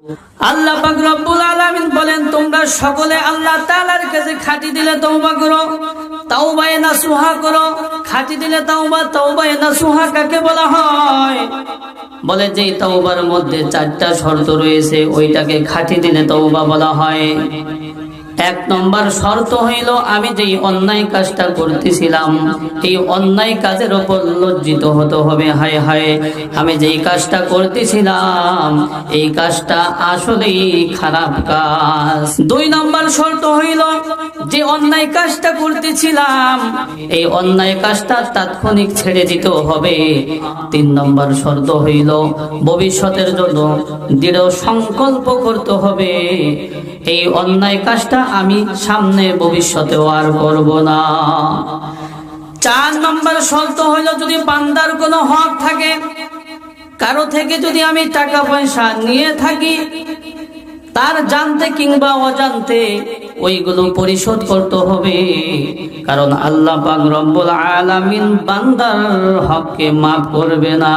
আল্লাহ পাক রব্বুল আলামিন বলেন, তোমরা সকলে আল্লাহ তাআলার কাছে খাঁটি দিলে তওবা করো, তাওবায়ে নাসুহা করো। খাঁটি দিলে তাওবা, তাওবায়ে নাসুহা কাকে বলা হয়? বলে যে তাওবার মধ্যে 4টা শর্ত রয়েছে, ওইটাকে খাঁটি দিলে তাওবা বলা হয়। 1 নম্বর শর্ত হইল, আমি যেই অন্যায় কাজটা করতেছিলাম এই অন্যায় কাজের উপর লজ্জিত হতে হবে। হায় হায়, আমি যেই কাজটা করতেছিলাম এই কাজটা আসলেই খারাপ কাজ। 2 নম্বর শর্ত হইল, যে অন্যায় কাজটা করতেছিলাম এই অন্যায় কাজটা তাৎক্ষণিক ছেড়ে দিতে হবে। 3 নম্বর শর্ত হইল, ভবিষ্যতের জন্য দৃঢ় সংকল্প করতে হবে, এই অন্যায় কাজটা আমি সামনে ভবিষ্যতেও আর করব না। 4 নম্বর শর্ত হইল, যদি বান্দার কোনো হক থাকে, কারো থেকে যদি আমি টাকা পয়সা নিয়ে থাকি, তার জানতে কিংবা অজান্তে ওইগুলো পরিশোধ করতে হবে, কারণ আল্লাহ পাক রব্বুল আলামিন বান্দার হককে মাফ করবে না।